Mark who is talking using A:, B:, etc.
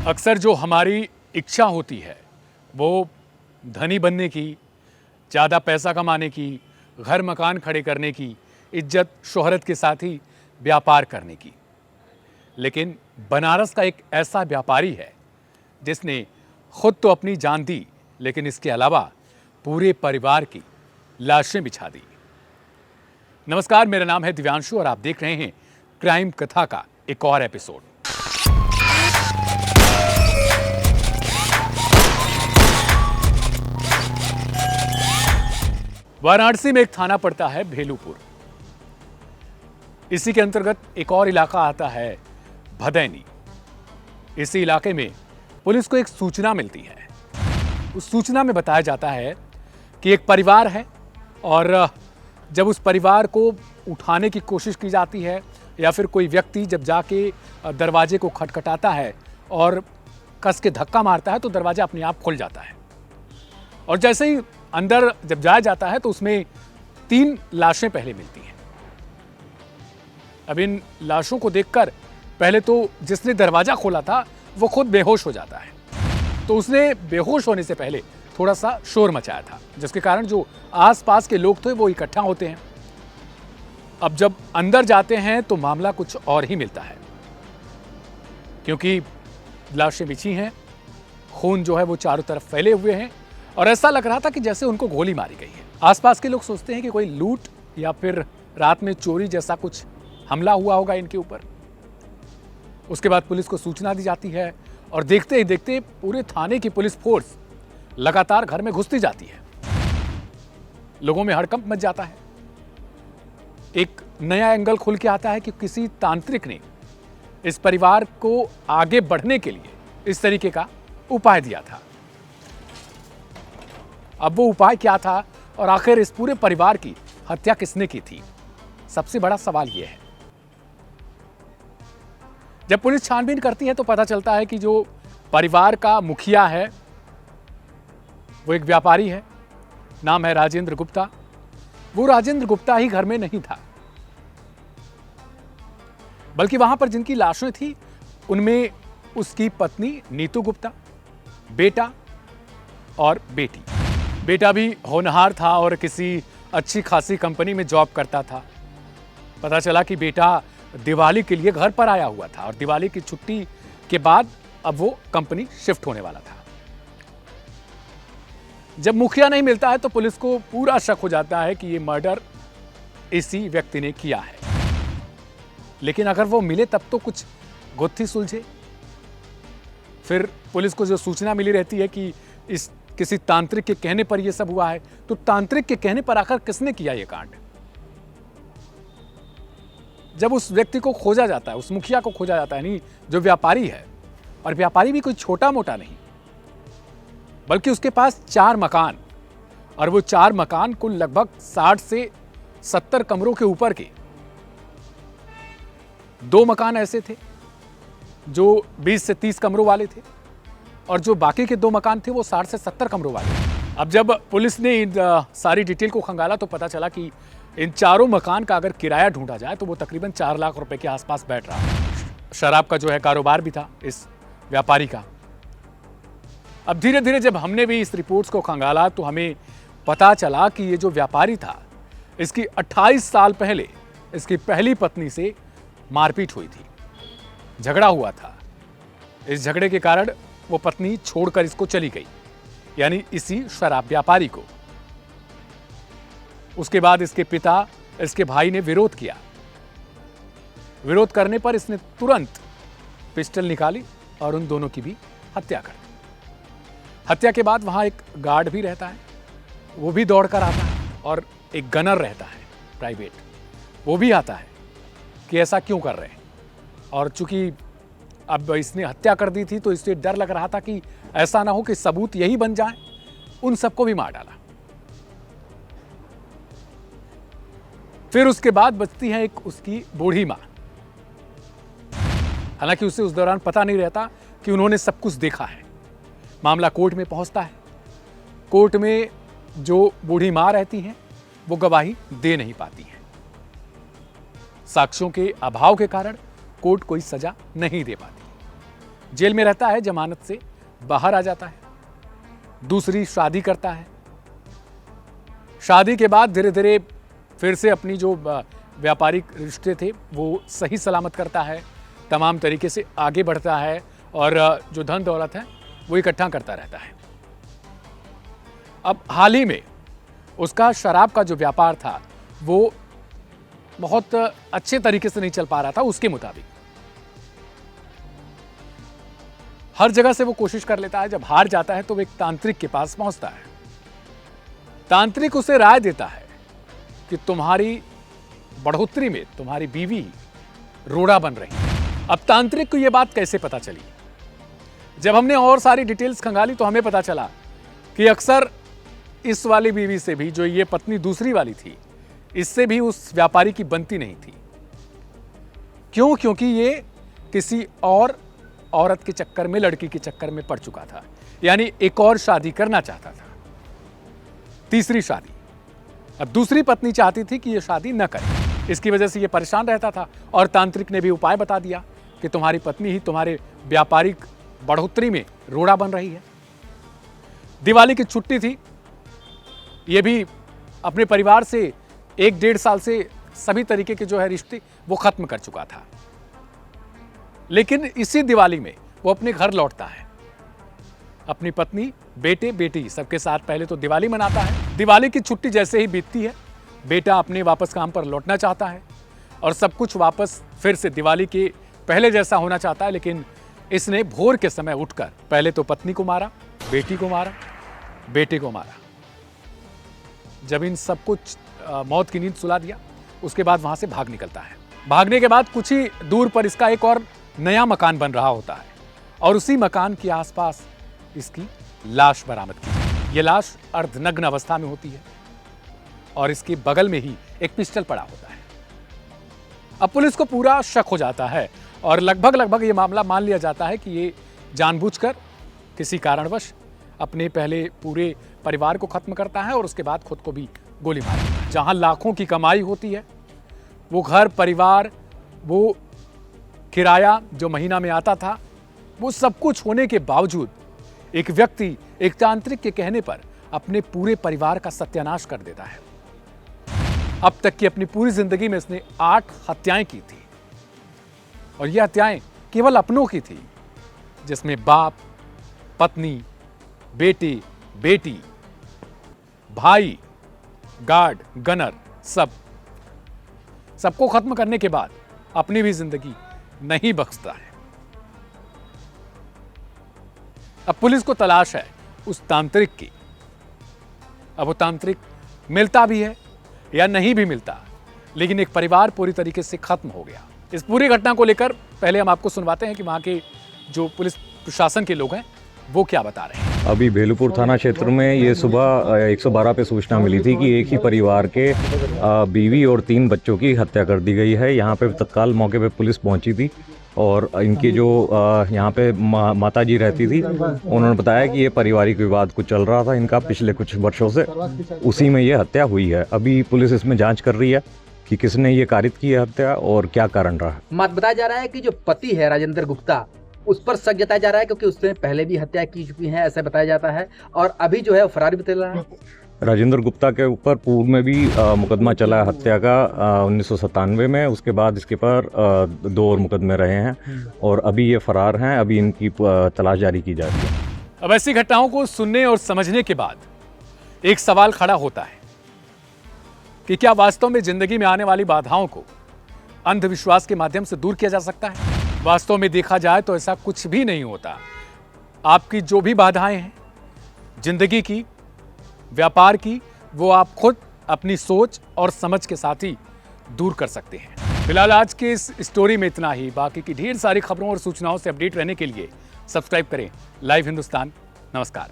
A: अक्सर जो हमारी इच्छा होती है वो धनी बनने की, ज़्यादा पैसा कमाने की, घर मकान खड़े करने की, इज्जत शोहरत के साथ ही व्यापार करने की। लेकिन बनारस का एक ऐसा व्यापारी है जिसने खुद तो अपनी जान दी, लेकिन इसके अलावा पूरे परिवार की लाशें बिछा दी। नमस्कार, मेरा नाम है दिव्यांशु और आप देख रहे हैं क्राइम कथा का एक और एपिसोड। वाराणसी में एक थाना पड़ता है भेलूपुर। इसी के अंतर्गत एक और इलाका आता है भदैनी। इसी इलाके में पुलिस को एक सूचना मिलती है। उस सूचना में बताया जाता है कि एक परिवार है और जब उस परिवार को उठाने की कोशिश की जाती है या फिर कोई व्यक्ति जब जाके दरवाजे को खटखटाता है और कस के धक्का मारता है तो दरवाजा अपने आप खुल जाता है। और जैसे ही अंदर जब जाया जाता है तो उसमें 3 लाशें पहले मिलती हैं। अब इन लाशों को देखकर पहले तो जिसने दरवाजा खोला था वो खुद बेहोश हो जाता है। तो उसने बेहोश होने से पहले थोड़ा सा शोर मचाया था, जिसके कारण जो आसपास के लोग थे वो इकट्ठा होते हैं। अब जब अंदर जाते हैं तो मामला कुछ और ही मिलता है, क्योंकि लाशें बिछी हैं, खून जो है वो चारों तरफ फैले हुए हैं और ऐसा लग रहा था कि जैसे उनको गोली मारी गई है। आसपास के लोग सोचते हैं कि कोई लूट या फिर रात में चोरी जैसा कुछ हमला हुआ होगा इनके ऊपर। उसके बाद पुलिस को सूचना दी जाती है और देखते ही देखते पूरे थाने की पुलिस फोर्स लगातार घर में घुसती जाती है। लोगों में हड़कंप मच जाता है। एक नया एंगल खुल के आता है कि किसी तांत्रिक ने इस परिवार को आगे बढ़ने के लिए इस तरीके का उपाय दिया था। अब वो उपाय क्या था और आखिर इस पूरे परिवार की हत्या किसने की थी, सबसे बड़ा सवाल यह है। जब पुलिस छानबीन करती है तो पता चलता है कि जो परिवार का मुखिया है वो एक व्यापारी है, नाम है राजेंद्र गुप्ता। वो राजेंद्र गुप्ता ही घर में नहीं था, बल्कि वहां पर जिनकी लाशें थी उनमें उसकी पत्नी नीतू गुप्ता, बेटा और बेटी। बेटा भी होनहार था और किसी अच्छी खासी कंपनी में जॉब करता था। पता चला कि बेटा दिवाली के लिए घर पर आया हुआ था और दिवाली की छुट्टी के बाद अब वो कंपनी शिफ्ट होने वाला था। जब मुखिया नहीं मिलता है तो पुलिस को पूरा शक हो जाता है कि ये मर्डर इसी व्यक्ति ने किया है। लेकिन अगर वो मिले तब तो कुछ गुत्थी सुलझे। फिर पुलिस को जो सूचना मिली रहती है कि इस किसी तांत्रिक के कहने पर यह सब हुआ है, तो तांत्रिक के कहने पर आखिर किसने किया यह कांड? जब उस व्यक्ति को खोजा जाता है, उस मुखिया को खोजा जाता है, नहीं जो व्यापारी है, और व्यापारी भी कोई छोटा मोटा नहीं, बल्कि उसके पास 4 मकान, और वो 4 मकान कुल लगभग 60 से 70 कमरों के ऊपर के। 2 मकान ऐसे थे जो 20 से 30 कमरों वाले थे और जो बाकी के 2 मकान थे वो 60 से 70 कमरों वाले थे। अब जब पुलिस ने इन सारी डिटेल को खंगाला तो पता चला कि इन 4 मकान का अगर किराया ढूंढा जाए तो वो तकरीबन 4 लाख रुपए के आसपास बैठ रहा है। शराब का जो है कारोबार भी था इस व्यापारी का। अब धीरे धीरे जब हमने भी इस रिपोर्ट्स को खंगाला तो हमें पता चला कि ये जो व्यापारी था, इसकी 28 साल पहले इसकी पहली पत्नी से मारपीट हुई थी, झगड़ा हुआ था। इस झगड़े के कारण वो पत्नी छोड़कर इसको चली गई, यानी इसी शराब व्यापारी को। उसके बाद इसके पिता, इसके भाई ने विरोध किया। विरोध करने पर इसने तुरंत पिस्टल निकाली और उन दोनों की भी हत्या कर दी। हत्या के बाद वहां एक गार्ड भी रहता है, वो भी दौड़कर आता है, और एक गनर रहता है प्राइवेट, वो भी आता है कि ऐसा क्यों कर रहे हैं। और चूंकि अब इसने हत्या कर दी थी तो इससे डर लग रहा था कि ऐसा ना हो कि सबूत यही बन जाए, उन सबको भी मार डाला। फिर उसके बाद बचती है एक उसकी बूढ़ी मां। हालांकि उसे उस दौरान पता नहीं रहता कि उन्होंने सब कुछ देखा है। मामला कोर्ट में पहुंचता है। कोर्ट में जो बूढ़ी मां रहती हैं वो गवाही दे नहीं पाती हैं। साक्ष्यों के अभाव के कारण कोर्ट कोई सजा नहीं दे पाती। जेल में रहता है, जमानत से बाहर आ जाता है, दूसरी शादी करता है। शादी के बाद धीरे धीरे फिर से अपनी जो व्यापारिक रिश्ते थे वो सही सलामत करता है, तमाम तरीके से आगे बढ़ता है और जो धन दौलत है वो इकट्ठा करता रहता है। अब हाल ही में उसका शराब का जो व्यापार था वो बहुत अच्छे तरीके से नहीं चल पा रहा था उसके मुताबिक। हर जगह से वो कोशिश कर लेता है, जब हार जाता है तो वो एक तांत्रिक के पास पहुंचता है। तांत्रिक उसे राय देता है कि तुम्हारी बढ़ोतरी में तुम्हारी बीवी रोड़ा बन रही है। अब तांत्रिक को यह बात कैसे पता चली? जब हमने और सारी डिटेल्स खंगाली तो हमें पता चला कि अक्सर इस वाली बीवी से भी, जो ये पत्नी दूसरी वाली थी, इससे भी उस व्यापारी की बनती नहीं थी। क्यों? क्योंकि ये किसी और औरत के चक्कर में, लड़की के चक्कर में पड़ चुका था, यानी एक और शादी करना चाहता था, तीसरी शादी। अब दूसरी पत्नी चाहती थी कि यह शादी न करे, इसकी वजह से यह परेशान रहता था और तांत्रिक ने भी उपाय बता दिया कि तुम्हारी पत्नी ही तुम्हारे व्यापारिक बढ़ोतरी में रोड़ा बन रही है। दिवाली की छुट्टी थी, यह भी अपने परिवार से 1-1.5 साल से सभी तरीके के जो है रिश्ते वो खत्म कर चुका था, लेकिन इसी दिवाली में वो अपने घर लौटता है। अपनी पत्नी, बेटे, बेटी सबके साथ पहले तो दिवाली मनाता है। दिवाली की छुट्टी जैसे ही बीतती है, बेटा अपने वापस काम पर लौटना चाहता है और सब कुछ वापस फिर से दिवाली के पहले जैसा होना चाहता है, लेकिन इसने भोर के समय उठकर पहले तो पत्नी को मारा, बेटी को मारा, बेटे को मारा। जब इन सब कुछ मौत की नींद सुला दिया, उसके बाद वहां से भाग निकलता है। भागने के बाद कुछ ही दूर पर इसका एक और नया मकान बन रहा होता है और उसी मकान के आसपास इसकी लाश बरामद की। यह लाश अर्धनग्न अवस्था में होती है और इसके बगल में ही एक पिस्टल पड़ा होता है। अब पुलिस को पूरा शक हो जाता है और लगभग ये मामला मान लिया जाता है कि ये जानबूझकर किसी कारणवश अपने पहले पूरे परिवार को खत्म करता है और उसके बाद खुद को भी गोली मार देता है। जहां लाखों की कमाई होती है, वो घर परिवार, वो किराया जो महीना में आता था, वो सब कुछ होने के बावजूद एक व्यक्ति एक तांत्रिक के कहने पर अपने पूरे परिवार का सत्यानाश कर देता है। अब तक की अपनी पूरी जिंदगी में इसने 8 हत्याएं की थी और ये हत्याएं केवल अपनों की थी, जिसमें बाप, पत्नी, बेटे, बेटी, भाई, गार्ड, गनर, सबको खत्म करने के बाद अपनी भी जिंदगी नहीं बख्शता है। अब पुलिस को तलाश है उस तांत्रिक की। अब वो तांत्रिक मिलता भी है या नहीं भी मिलता, लेकिन एक परिवार पूरी तरीके से खत्म हो गया। इस पूरी घटना को लेकर पहले हम आपको सुनवाते हैं कि वहां के जो पुलिस प्रशासन के लोग हैं वो क्या बता रहे हैं।
B: अभी भेलूपुर थाना क्षेत्र में ये सुबह 112 पे सूचना मिली थी कि एक ही परिवार के बीवी और 3 बच्चों की हत्या कर दी गई है। यहाँ पे तत्काल मौके पे पुलिस पहुंची थी और इनकी जो यहाँ पे माता जी रहती थी, उन्होंने बताया कि ये पारिवारिक विवाद कुछ चल रहा था इनका पिछले कुछ वर्षों से, उसी में ये हत्या हुई है। अभी पुलिस इसमें जाँच कर रही है कि किसने ये कारित की है हत्या और क्या कारण रहा।
C: मत बताया जा रहा है कि जो पति है राजेंद्र गुप्ता, उस पर शक जताया जा रहा है क्योंकि उसने पहले भी हत्या की चुकी है, ऐसा बताया जाता है, और अभी जो है वो फरार भी चल रहा है।
B: राजेंद्र गुप्ता के ऊपर पूर्व में भी मुकदमा चला है हत्या का 1997 में। उसके बाद इसके पर 2 और मुकदमे रहे हैं और अभी ये फरार हैं। अभी इनकी तलाश जारी की जा रही है।
A: अब ऐसी घटनाओं को सुनने और समझने के बाद एक सवाल खड़ा होता है कि क्या वास्तव में जिंदगी में आने वाली बाधाओं को अंधविश्वास के माध्यम से दूर किया जा सकता है? वास्तव में देखा जाए तो ऐसा कुछ भी नहीं होता। आपकी जो भी बाधाएं हैं जिंदगी की, व्यापार की, वो आप खुद अपनी सोच और समझ के साथ ही दूर कर सकते हैं। फिलहाल आज के इस स्टोरी में इतना ही। बाकी की ढेर सारी खबरों और सूचनाओं से अपडेट रहने के लिए सब्सक्राइब करें लाइव हिंदुस्तान। नमस्कार।